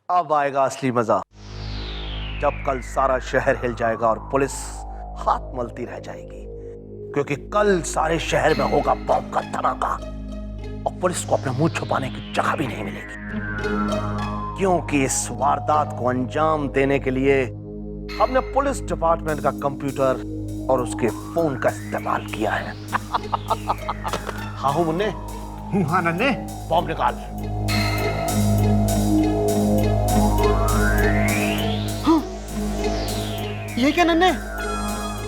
अब आएगा असली मजा, जब कल सारा शहर हिल जाएगा और पुलिस हाथ मलती रह जाएगी, क्योंकि कल सारे शहर में होगा बम का धमाका और पुलिस को अपना मुंह छुपाने की जगह भी नहीं मिलेगी, क्योंकि इस वारदात को अंजाम देने के लिए हमने पुलिस डिपार्टमेंट का कंप्यूटर और उसके फोन का इस्तेमाल किया है। हाँ हूं मुन्ने। हाँ नन्हे। बम निकाल। हाँ। ये क्या नन्हे?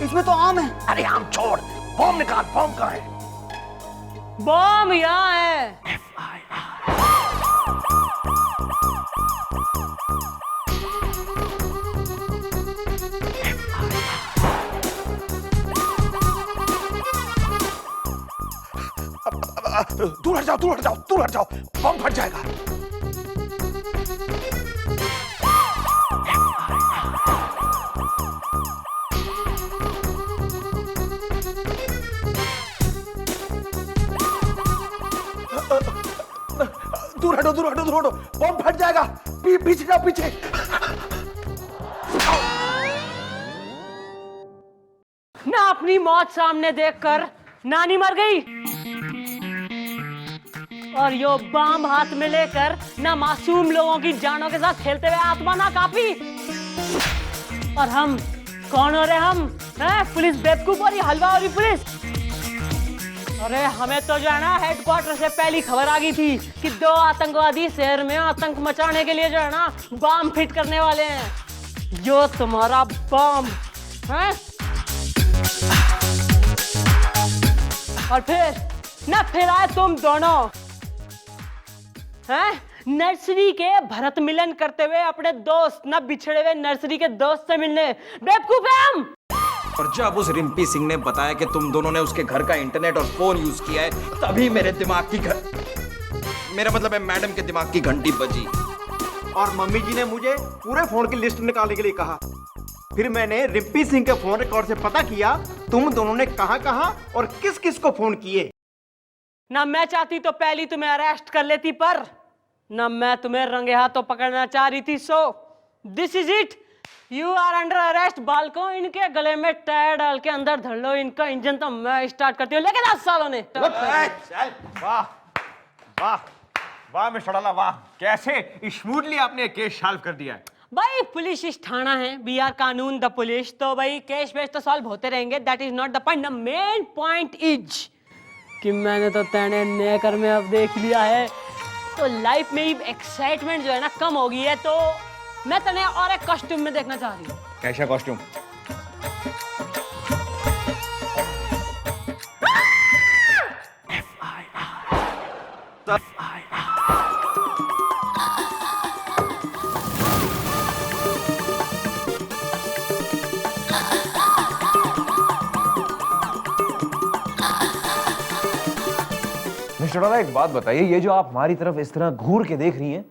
इसमें तो आम है। अरे आम छोड़, बम निकाल। बम कहाँ है? बम यहाँ है। दूर हट जाओ, दूर हट जाओ, दूर हट जाओ, बम फट जाएगा। दूर हटो, दूर हटो, दूर हटो, बम फट जाएगा। पीछे जाओ, पीछे। ना अपनी मौत सामने देखकर नानी मर गई और यो बम हाथ में लेकर ना मासूम लोगों की जानों के साथ खेलते हुए आत्मा ना काफी। और हम कौन हो रहे? हम हैं पुलिस बेवकूफ और ये हलवा वाली पुलिस। अरे हमें तो जो है ना हेडक्वार्टर से पहली खबर आ गई थी कि 2 आतंकवादी शहर में आतंक मचाने के लिए जो है ना बम फिट करने वाले हैं। यो तुम्हारा बम है और फिर आए तुम दोनों हैं नर्सरी के भरत मिलन करते हुए अपने दोस्त न बिछड़े हुए नर्सरी के दोस्त से मिलने। बेवकूफ है हम। और जब उस रिम्पी सिंह ने बताया कि तुम दोनों ने उसके घर का इंटरनेट और फोन यूज किया है, तभी मेरे दिमाग की मेरा मतलब है मैडम के दिमाग की घंटी बजी। और मम्मी जी ने मुझे पूरे फोन की लिस्ट निकालने के लिए कहा। फिर मैंने रिम्पी सिंह के फोन रिकॉर्ड से पता किया तुम दोनों ने कहां और किस किस को फोन किए। ना मैं चाहती तो पहली तुम्हें अरेस्ट कर लेती, पर ना मैं तुम्हें रंगे हाथों पकड़ना चाह रही थी। So this is it, you are under arrest. बालकों, इनके गले में टायर डाल के अंदर धर लो। इनका इंजन तो मैं स्टार्ट करती हूँ, लेकिन 10 सालों ने। वाह वाह वाह मिस्टर डाला, वाह कैसे स्मूथली आपने केस सॉल्व कर दिया है। भाई पुलिस इस थाना है, वी आर कानून द पुलिस, तो भाई केस वेस तो सॉल्व होते रहेंगे। That is not the point. The main point is कि मैंने तो तेने नेकर में अब देख लिया है, तो लाइफ में एक्साइटमेंट जो है ना कम हो गई है, तो मैं तने और एक कॉस्ट्यूम में देखना चाह रही हूँ। कैसा कॉस्ट्यूम? मिस्टर डाला, एक बात बताइए, ये जो आप हमारी तरफ इस तरह घूर के देख रही हैं,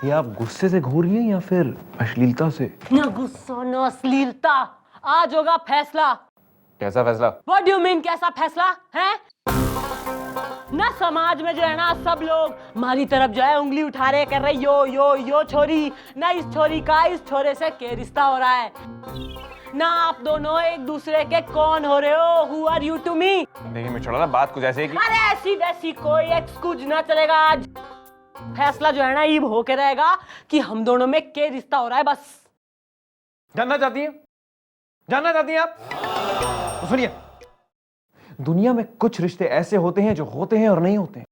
ये आप गुस्से से घूर रही हैं या फिर अश्लीलता से? ना गुस्सा ना अश्लीलता। आज होगा फैसला। कैसा फैसला? What do you mean कैसा फैसला है? ना समाज में जो है ना सब लोग हमारी तरफ जो है उंगली उठा रहे, कर रहे यो छोरी, ना इस छोरी का इस छोरे से क्या रिश्ता हो रहा है। ना आप दोनों एक दूसरे के कौन हो रहे हो? Who are you to me? देखिए मिस्टर डाला, बात कुछ ऐसे है कि अरे ऐसी वैसी कोई एक्सक्यूज ना चलेगा। आज फैसला जो है ना ये होके रहेगा कि हम दोनों में क्या रिश्ता हो रहा है। बस जानना चाहती हैं? जानना चाहती हैं आप? तो सुनिए, दुनिया में कुछ रिश्ते ऐसे होते हैं जो होते हैं और नहीं होते हैं,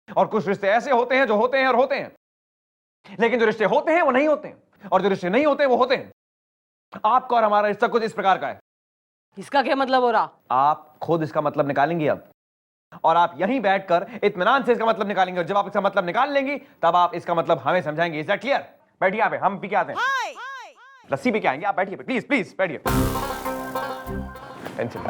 और कुछ रिश्ते ऐसे होते हैं जो होते हैं और होते हैं। लेकिन जो रिश्ते होते हैं वो नहीं होते हैं, और जो रिश्ते नहीं होते वो होते हैं। आपका और हमारा रिश्ता कुछ इस प्रकार का है। इसका क्या मतलब हो रहा? आप खुद इसका मतलब निकालेंगी अब, और आप यहीं बैठकर इत्मीनान से इसका मतलब निकालेंगे, और जब आप इसका मतलब निकाल लेंगी तब आप इसका मतलब हमें समझाएंगे। Is that clear? बैठिए यहाँ पे, हम पी के आते हैं। लस्सी पी के आएंगे, आप बैठिए प्लीज प्लीज बैठिए। पेंसिल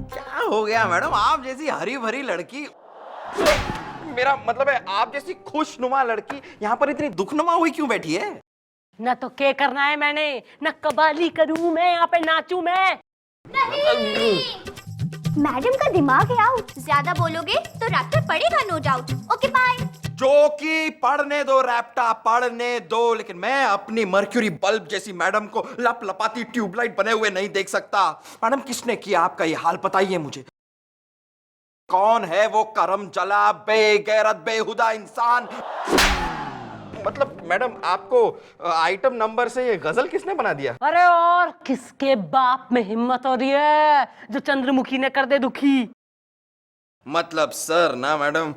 क्या हो गया मैडम? आप जैसी हरी भरी लड़की मेरा मतलब है आप जैसी खुशनुमा लड़की यहाँ पर इतनी दुखनुमा हुई क्यों बैठी है? न तो क्या करना है मैंने, न कबाली करूं मैं, यहाँ पे नाचूं मैं। मैडम का दिमाग है आउट, ज्यादा बोलोगे तो रैप्टर पड़ेगा नो डाउट। Okay bye. जो कि पढ़ने दो रैप्टा, पढ़ने दो, लेकिन मैं अपनी मर्क्यूरी बल्ब जैसी मैडम को लप लपाती ट्यूबलाइट बने हुए नहीं देख सकता। मैडम किसने किया आपका ये हाल, बताइए मुझे। कौन है वो करम जला बेगैरत बेहुदा इंसान? मतलब मैडम आपको आइटम नंबर से ये गजल किसने बना दिया? अरे और किसके बाप में हिम्मत हो रही है जो चंद्रमुखी ने कर दे दुखी। मतलब सर ना मैडम,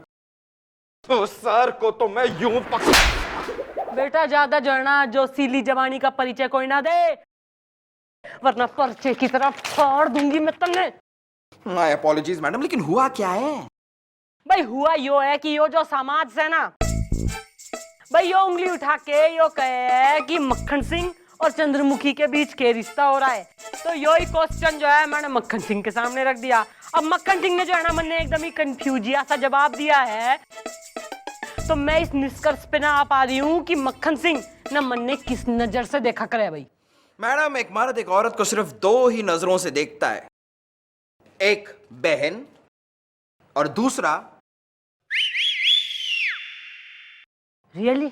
तो सर को तो मैं यूं बेटा ज्यादा जड़ना, जो सीली जवानी का परिचय कोई ना दे, वरना पर्चे की तरह फाड़ दूंगी मैं तुमने। माय अपॉलॉजीज मैडम, लेकिन हुआ क्या है? भाई हुआ यो है कि यो जो समाज से ना, भाई यो उंगली उठा के यो कहे कि मक्खन सिंह और चंद्रमुखी के बीच के रिश्ता हो रहा है। तो यो ही क्वेश्चन जो है मैंने मक्खन सिंह के सामने रख दिया। अब मक्खन सिंह ने जो है ना मैंने एकदम ही कंफ्यूजिया सा जवाब दिया है। तो मैं इस निष्कर्ष पे ना आ पा रही हूँ कि मक्खन सिंह ना मन ने किस नजर से देखा करे। भाई मैडम एक मर्द एक औरत को सिर्फ दो ही नजरों से देखता है, एक बहन और दूसरा। रियली?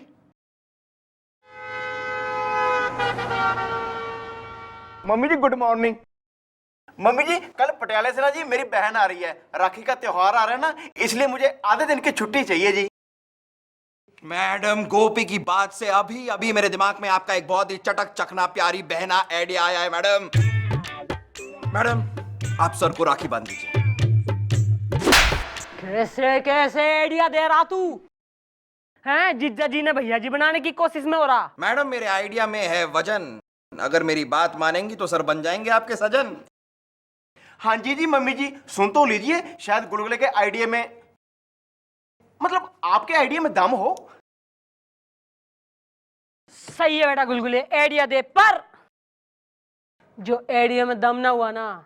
मम्मी जी गुड मॉर्निंग। मम्मी जी कल पटियाले से ना जी मेरी बहन आ रही है, राखी का त्योहार आ रहा है ना, इसलिए मुझे आधे दिन की छुट्टी चाहिए जी। मैडम गोपी की बात से अभी अभी मेरे दिमाग में आपका एक बहुत ही चटक चकना प्यारी बहना आइडिया आया है। मैडम मैडम आप सर को राखी बांध दीजिए। कैसे कैसे आइडिया दे रहा तू हैं? जीजा जी ने भैया जी बनाने की कोशिश में हो रहा। मैडम मेरे आइडिया में है वजन, अगर मेरी बात मानेंगी तो सर बन जाएंगे आपके सजन। हाँ जी जी मम्मी जी सुन तो लीजिए, शायद गुलगुले के आइडिया में, मतलब आपके आइडिया में दम हो। सही है बेटा गुलगुले, आइडिया दे, पर जो आइडिया में दम ना हुआ ना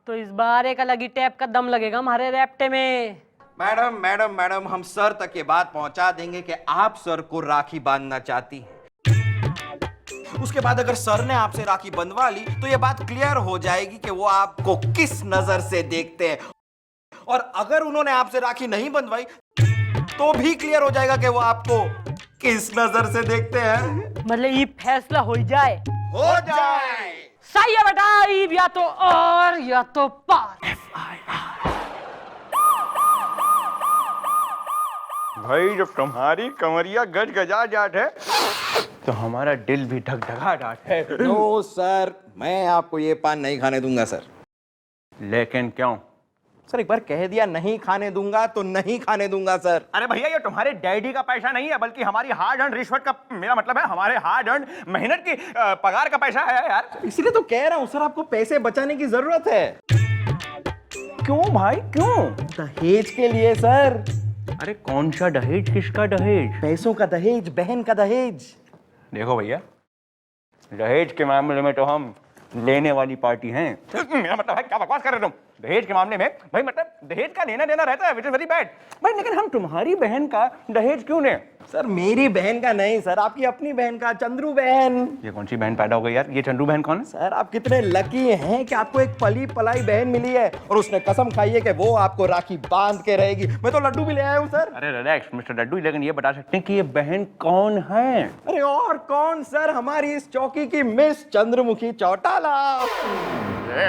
तो इस बार एक अलग ही टैप का दम लगेगा हमारे रैप्टे में। मैडम मैडम मैडम हम सर तक ये बात पहुंचा देंगे कि आप सर को राखी बांधना चाहती हैं। उसके बाद अगर सर ने आपसे राखी बंधवा ली तो ये बात क्लियर हो जाएगी कि वो आपको किस नजर से देखते हैं, और अगर उन्होंने आपसे राखी नहीं बंधवाई तो भी क्लियर हो जाएगा कि वो आपको किस नजर से देखते हैं। मतलब ये फैसला हो जाए। हो जाए। सही है बेटा, या तो और या तो पार। भाई जब तुम्हारी कमरिया गज गजा जाट है तो हमारा दिल भी ढक ढगा डाट है। नो सर, मैं आपको ये पान नहीं खाने दूंगा सर। लेकिन क्यों? सर एक बार कह दिया नहीं खाने दूंगा तो नहीं खाने दूंगा सर। अरे भैया ये तुम्हारे डैडी का पैसा नहीं है, बल्कि हमारी हार्ड अर्न रिश्वत का, मेरा मतलब है हमारे हार्ड अर्न मेहनत की पगार का पैसा है यार। इसीलिए तो कह रहा हूँ सर, आपको पैसे बचाने की जरूरत है। क्यों भाई क्यों? दहेज के लिए सर। अरे कौन सा दहेज, किसका दहेज? पैसों का दहेज, बहन का दहेज। देखो भैया, दहेज के मामले में तो हम लेने वाली पार्टी हैं। मेरा मतलब है क्या बकवास कर रहे हो तुम? दहेज के मामले में भाई मतलब दहेज का लेना देना रहता है, व्हिच इज वेरी बैड भाई, लेकिन हम तुम्हारी बहन का दहेज क्यों लें? सर मेरी बहन का नहीं सर, आपकी अपनी बहन का, चंद्रू बहन। ये कौन सी बहन पैदा हो गई यार? ये चंद्रू बहन कौन है? सर आप कितने लकी हैं कि आपको एक पली पलाई बहन मिली है, और उसने कसम खाई है कि वो आपको राखी बांध के रहेगी। मैं तो लड्डू भी ले आया हूँ सर। अरे रिलैक्स मिस्टर लड्डू, लेकिन ये बता सकते हैं कि ये बहन कौन है? अरे और कौन सर, हमारी इस चौकी की miss Chandramukhi Chautala.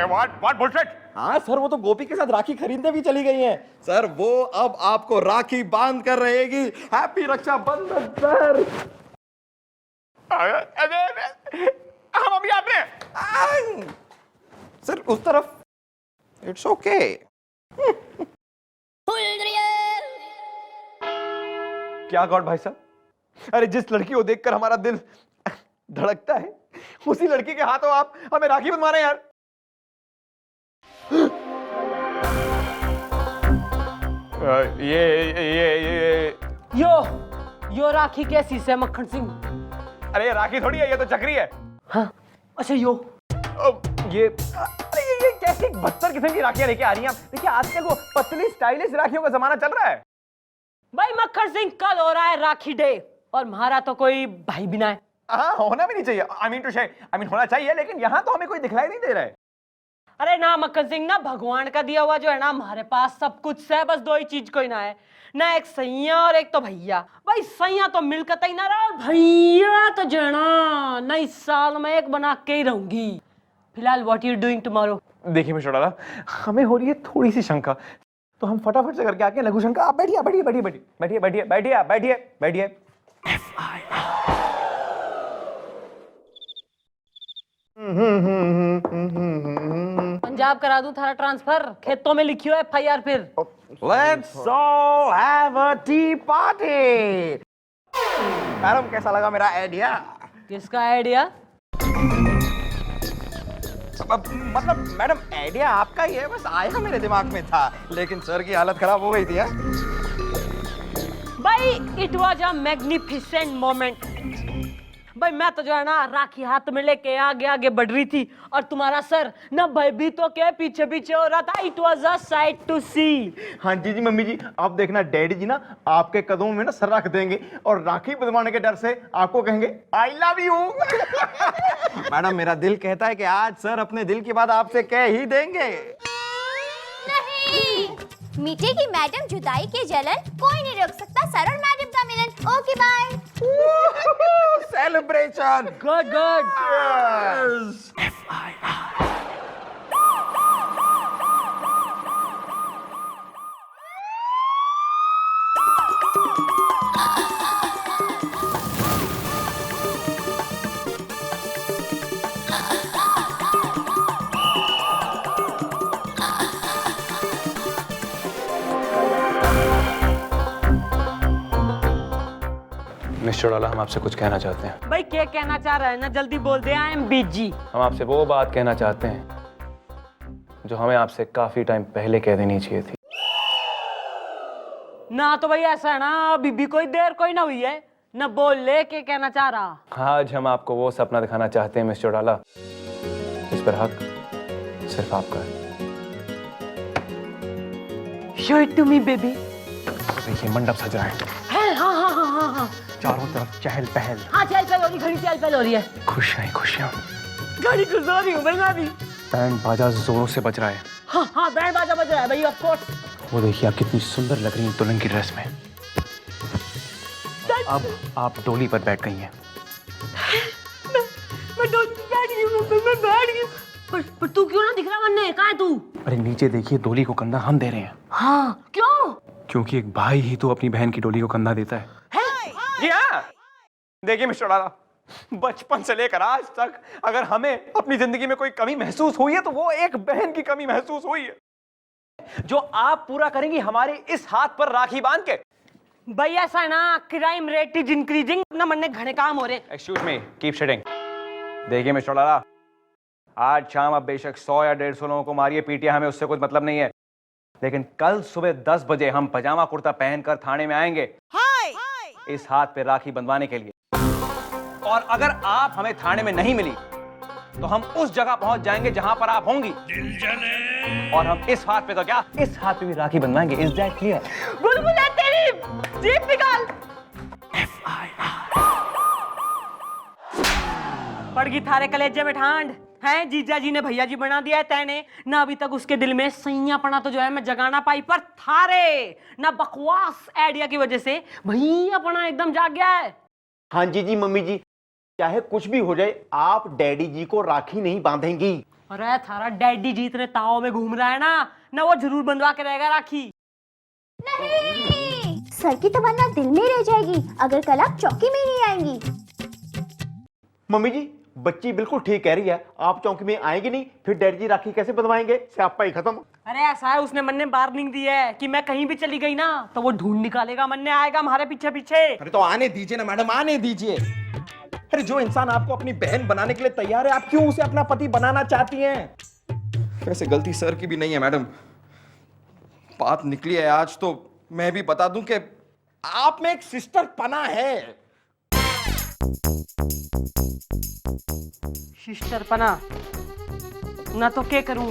What bullshit? हाँ सर, वो तो गोपी के साथ राखी खरीदने भी चली गई हैं। सर वो अब आपको राखी बांध कर रहेगी। Happy Rakshabandhan sir. हम अभी आते हैं सर उस तरफ। It's okay. क्या गॉड भाई साहब, अरे जिस लड़की को देखकर हमारा दिल धड़कता है उसी लड़की के हाथों आप हमें राखी बंधवा रहे हैं यार। ये यो राखी कैसी से मक्खन सिंह? अरे ये राखी थोड़ी है, ये तो चक्री है। हाँ अच्छा यो ये कैसी बदतर किस्म की राखियां लेके आ रही हैं आप? देखिए आजकल वो पतली स्टाइलिश राखियों का जमाना चल रहा है। भाई मक्खन सिंह, कल हो रहा है राखी डे और हमारा तो कोई भाई भी ना है। हाँ, होना भी नहीं चाहिए। आई मीन होना चाहिए, लेकिन यहाँ तो हमें कोई दिखलाई नहीं दे रहा है। अरे ना मक्खन सिंह, ना भगवान का दिया हुआ जो है ना, हमारे पास सब कुछ है, बस दो ही चीज कोई ना है, ना एक सैया और एक तो भैया। भाई सैया तो मिलकर ही ना रहा, भैया तो जो है ना नई साल में एक बना के ही रहूंगी। फिलहाल व्हाट यू डूइंग टुमारो? देखिए मिस्टर डाला, हमें हो रही है थोड़ी सी शंका, तो हम फटाफट से करके आके लघु शंका। आप बैठिए बैठिए बैठिए बैठिए बैठिए बैठिए आप बैठिए बैठिए। पंजाब करा दूं थारा ट्रांसफर, खेतों में लिखी हो FIR फिर। Let's all have a tea party। Madam कैसा लगा मेरा आइडिया? किसका आइडिया? मतलब मैडम आइडिया आपका ही है, बस आया मेरे दिमाग में था, लेकिन सर की हालत खराब हो गई थी। भाई it was a magnificent moment. भाई मैं तो जो है ना राखी हाथ में लेके आगे आगे बढ़ रही थी और तुम्हारा सर ना भयभीत तो के पीछे पीछे हो रहा था। It was a sight to see. हाँ जी मम्मी जी, आप देखना डैडी जी ना आपके कदमों में ना सर रख देंगे और राखी बंधवाने के डर से आपको कहेंगे आई लव यू। मैडम मेरा दिल कहता है कि आज सर अपने दिल की बात आपसे कह ही देंगे। नहीं, मिटेगी मैडम जुदाई की जलन, कोई नहीं रोक सकता सर और मैडम का मिलन। Okay bye. Celebration. Good good. Mister डाला, हम आपसे कुछ कहना चाहते हैं। भाई क्या कहना चाह रहा है ना, जल्दी बोल दे। I am busy. हम आपसे वो बात कहना चाहते हैं जो हमें आपसे काफी टाइम पहले कह देनी चाहिए थी। ना तो भाई ऐसा है ना, अभी भी कोई देर कोई ना हुई है ना, बोल ले के कहना चाह रहा। आज हम आपको वो सपना दिखाना चाहते हैं मिस्टर डाला, इस पर हक सिर्फ आपका है। Show it to me baby. देखिए मंडप सज रहा है, हाँ हाँ हाँ हाँ हाँ चारों तरफ चहल पहल, हाँ, चल पहल हो रही, घड़ी चल पहल हो रही है। खुशियां खुशियां, गाड़ी खुश हो रही हूँ भाई मैं भी। बैंड बाजा जोरों से बज रहा है। हाँ हाँ, बैंड बाजा बज रहा है भाई, ऑफ कोर्स। वो देखिए आप कितनी सुंदर लग रही हैं दुल्हन की ड्रेस में। अब आप डोली पर बैठ गई हैं। मैं डोली बैठ गई हूँ, मैं बैठ गई। पर तू क्यों ना दिख रहा वन्ने? कहाँ है तू? अरे नीचे देखिए, डोली को कंधा हम दे रहे हैं। हाँ, क्यों? क्योंकि एक भाई ही तो अपनी बहन की डोली को कंधा देता है। जी हाँ, देखिए मिस्टर डाला, बचपन से लेकर आज तक अगर हमें अपनी जिंदगी में कोई कमी महसूस हुई है तो वो एक बहन की कमी महसूस हुई है, जो आप पूरा करेंगी हमारे इस हाथ पर राखी बांध के। भाई ऐसा है ना, क्राइम रेट इज इंक्रीजिंग, ना मन घने काम हो रहे। Excuse me, keep shitting. देखिए मिस्टर डाला, आज शाम आप बेशक 100 या 150 लोगों को मारिए पीटिए, हमें उससे कुछ मतलब नहीं है, लेकिन कल सुबह 10 बजे हम पजामा कुर्ता पहनकर थाने में आएंगे इस हाथ पे राखी बंधवाने के लिए। और अगर आप हमें थाने में नहीं मिली तो हम उस जगह पहुंच जाएंगे जहां पर आप होंगी, और हम इस हाथ पे तो क्या, इस हाथ पे भी राखी बंधवाएंगे। Is that clear? बुलबुल है तेरी, जीप निकाल। पड़ गई थारे कलेजे में ठांड है, जीजा जी ने भैया जी बना दिया है तैने ना, अभी तक उसके दिल में सैयापना तो जो है मैं जगा ना पाई, पर थारे ना बकवास आइडिया की वजह से भैयापना एकदम जाग गया है। हाँ जी मम्मी जी, चाहे कुछ भी हो जाए आप डैडी जी को राखी नहीं बांधेंगी। अरे थारा डैडी जी इतने ताव में घूम रहा है ना वो जरूर बंधवा के रहेगा राखी। नहीं, सर की तमन्ना दिल में रह जाएगी अगर कल आप चौकी में नहीं आएंगी। मम्मी जी, बच्ची बिल्कुल ठीक कह रही है, आप चौकी में आएंगे नहीं, फिर डैडी जी राखी कैसे बंधवाएंगे? स्यापा ही खत्म। अरे ऐसा है, उसने मन ने वार्निंग दी है कि मैं कहीं भी चली गई ना तो वो ढूंढ निकालेगा, मन ने आएगा हमारे पीछे पीछे। अरे तो आने दीजिए ना मैडम, आने दीजिए। अरे जो इंसान आपको अपनी बहन बनाने के लिए तैयार है, आप क्यों उसे अपना पति बनाना चाहती हैं? वैसे गलती सर की भी नहीं है मैडम, बात निकली है आज तो मैं भी बता दूं कि आप में एक सिस्टर पना है। सिस्टर पना ना तो क्या करूं,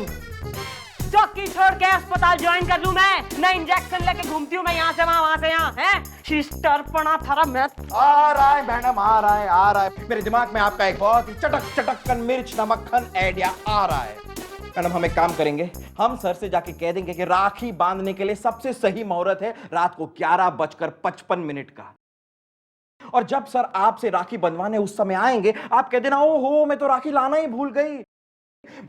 चौकी छोड़ के अस्पताल ज्वाइन कर लूं मैं? ना इंजेक्शन लेके घूमती हूँ मैं यहाँ से वहाँ से यहाँ, है सिस्टर पना थारा मैं। आ रहा है मैडम, आ रहा है मेरे दिमाग में आपका एक बहुत ही चटक चटक मिर्च नमक्खन आइडिया आ रहा है। मैडम हम एक काम करेंगे, हम सर से जाके कह देंगे कि राखी बांधने के लिए सबसे सही मुहूर्त है रात को 11:55 का, और जब सर आपसे राखी बंधवाने उस समय आएंगे आप कह देना ओहो मैं तो राखी लाना ही भूल गई।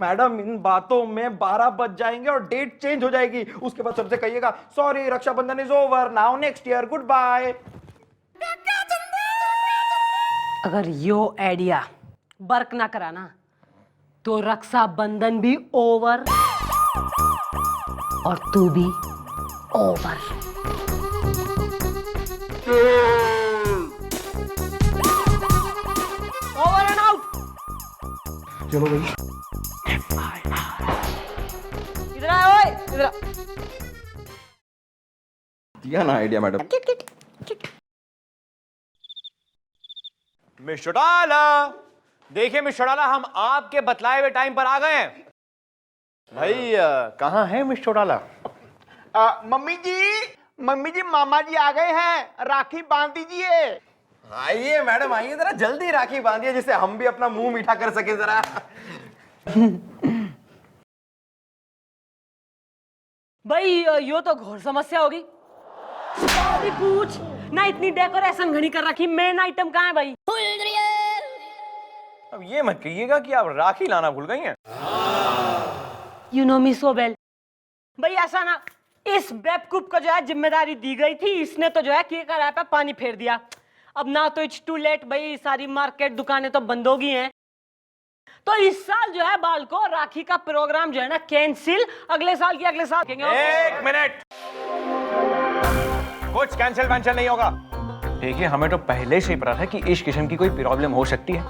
मैडम इन बातों में 12 बज जाएंगे और डेट चेंज हो जाएगी। उसके बाद सबसे कहिएगा sorry Rakshabandhan is over, now next year, goodbye. अगर यो आइडिया वर्क ना कराना तो रक्षाबंधन भी ओवर और तू भी ओवर। Over and out. चलो भाई इधर आ, ओए इधर आ। दिया ना आइडिया मैडम। मिस्टर डाला, देखिए मिस्टर डाला, हम आपके बतलाए हुए टाइम पर आ गए हैं। भाई कहाँ है मिस्टर डाला? मम्मी जी मामा जी आ गए हैं, राखी बांध दीजिए। आइए मैडम आइए, जरा जल्दी राखी बांधिए जिससे हम भी अपना मुंह मीठा कर सके जरा। भाई यो तो घोर समस्या होगी। अभी पूछ ना, इतनी डेकोरेशन घनी कर रखी, मेन आइटम कहाँ है भाई? अब ये मत कहिएगा कि आप राखी लाना भूल गई हैं। You know me so well. भाई ऐसा ना, इस बेवकूफ को जो है जिम्मेदारी दी गई थी, इसने तो जो है केक पे पानी फेर दिया। अब ना तो इट्स टू लेट भाई, सारी मार्केट दुकानें तो बंद हो गई हैं। तो इस साल जो है बाल को राखी का प्रोग्राम जो है ना कैंसिल, अगले साल की अगले साल देंगे। एक मिनट, कुछ कैंसिल वैंसिल नहीं होगा। देखिए हमें तो पहले से ही पता था कि इस किस्म की कोई प्रॉब्लम हो सकती है,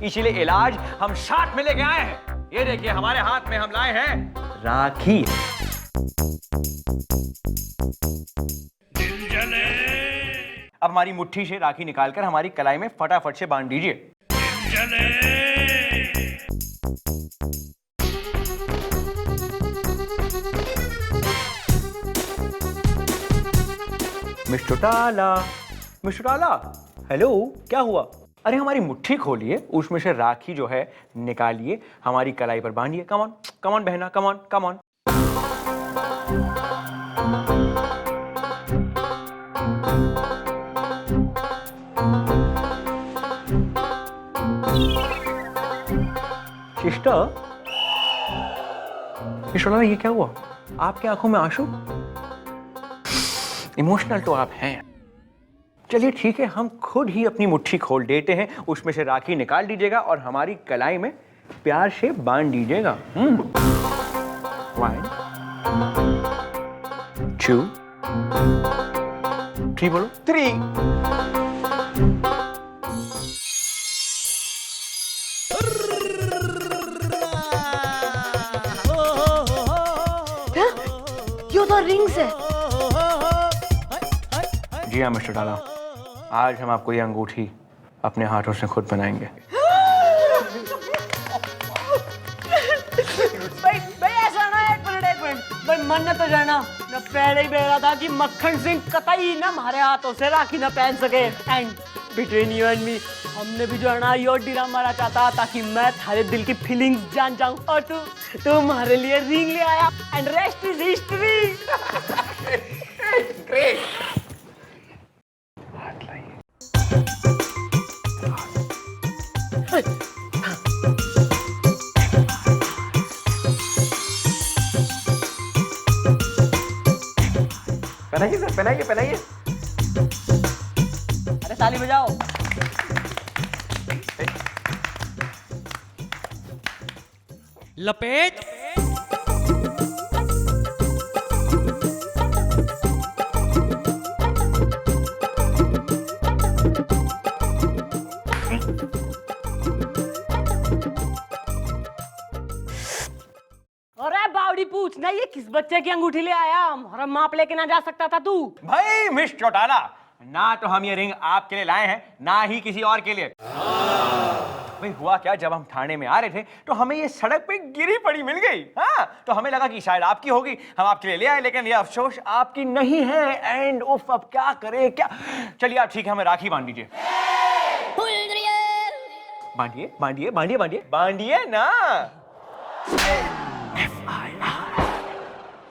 इसीलिए इलाज हम साथ में लेके आए हैं। ये देखिए हमारे हाथ में हम लाए हैं राखी। अब हमारी मुट्ठी से राखी निकालकर हमारी कलाई में फटाफट से बांध दीजिए। मिस्टर टाला, हेलो, क्या हुआ? अरे हमारी मुट्ठी खोलिए, उसमें से राखी जो है निकालिए, हमारी कलाई पर बांधिए। कम ऑन कम ऑन बहना, come on come on. Sister, ये क्या हुआ? आपकी आंखों में आंसू? इमोशनल तो आप हैं। चलिए ठीक है, हम खुद ही अपनी मुट्ठी खोल देते हैं, उसमें से राखी निकाल दीजिएगा और हमारी कलाई में प्यार से बांध दीजिएगा। 1 2 3 बोलो। 3 यो तो रिंग्स है। जी हाँ मिस्टर डाला, आज हम आपको ये अंगूठी अपने हाथों से खुद बनाएंगे। भाई ऐसा ना, एक मिनट भाई, मन ने तो जाना मैं पहले ही कह रहा था कि मक्खन सिंह कतई ना हमारे हाथों से राखी ना पहन सके। And between you and me, हमने भी जो है ना यो डीरा मारा चाहता ताकि मैं तुम्हारे दिल की फीलिंग्स जान जाऊं, और तू हमारे लिए रिंग ले आया। And rest is history. Great. पहनाइए सर, पहनाइए। अरे ताली बजाओ। लपेट। अरे बावड़ी पूछ ना, ये किस बच्चे की अंगूठी ले आया? हमारा माप लेके ना जा सकता था तू? भाई मिस्टर चौटाला, ना तो हम ये रिंग आपके लिए लाए हैं, ना ही किसी और के लिए। भाई हुआ क्या, जब हम थाने में आ रहे थे तो हमें ये सड़क पे गिरी पड़ी मिल गई। हाँ, तो हमें लगा कि शायद आपकी होगी, हम आपके लिए ले आए, लेकिन ये अफसोस आपकी नहीं है। एंड उफ, अब क्या करें क्या। चलिए आप ठीक है, हमें राखी बांध दीजिए। बांधिए बांधिए बांधिए बांधिए बांधिए ना। FIR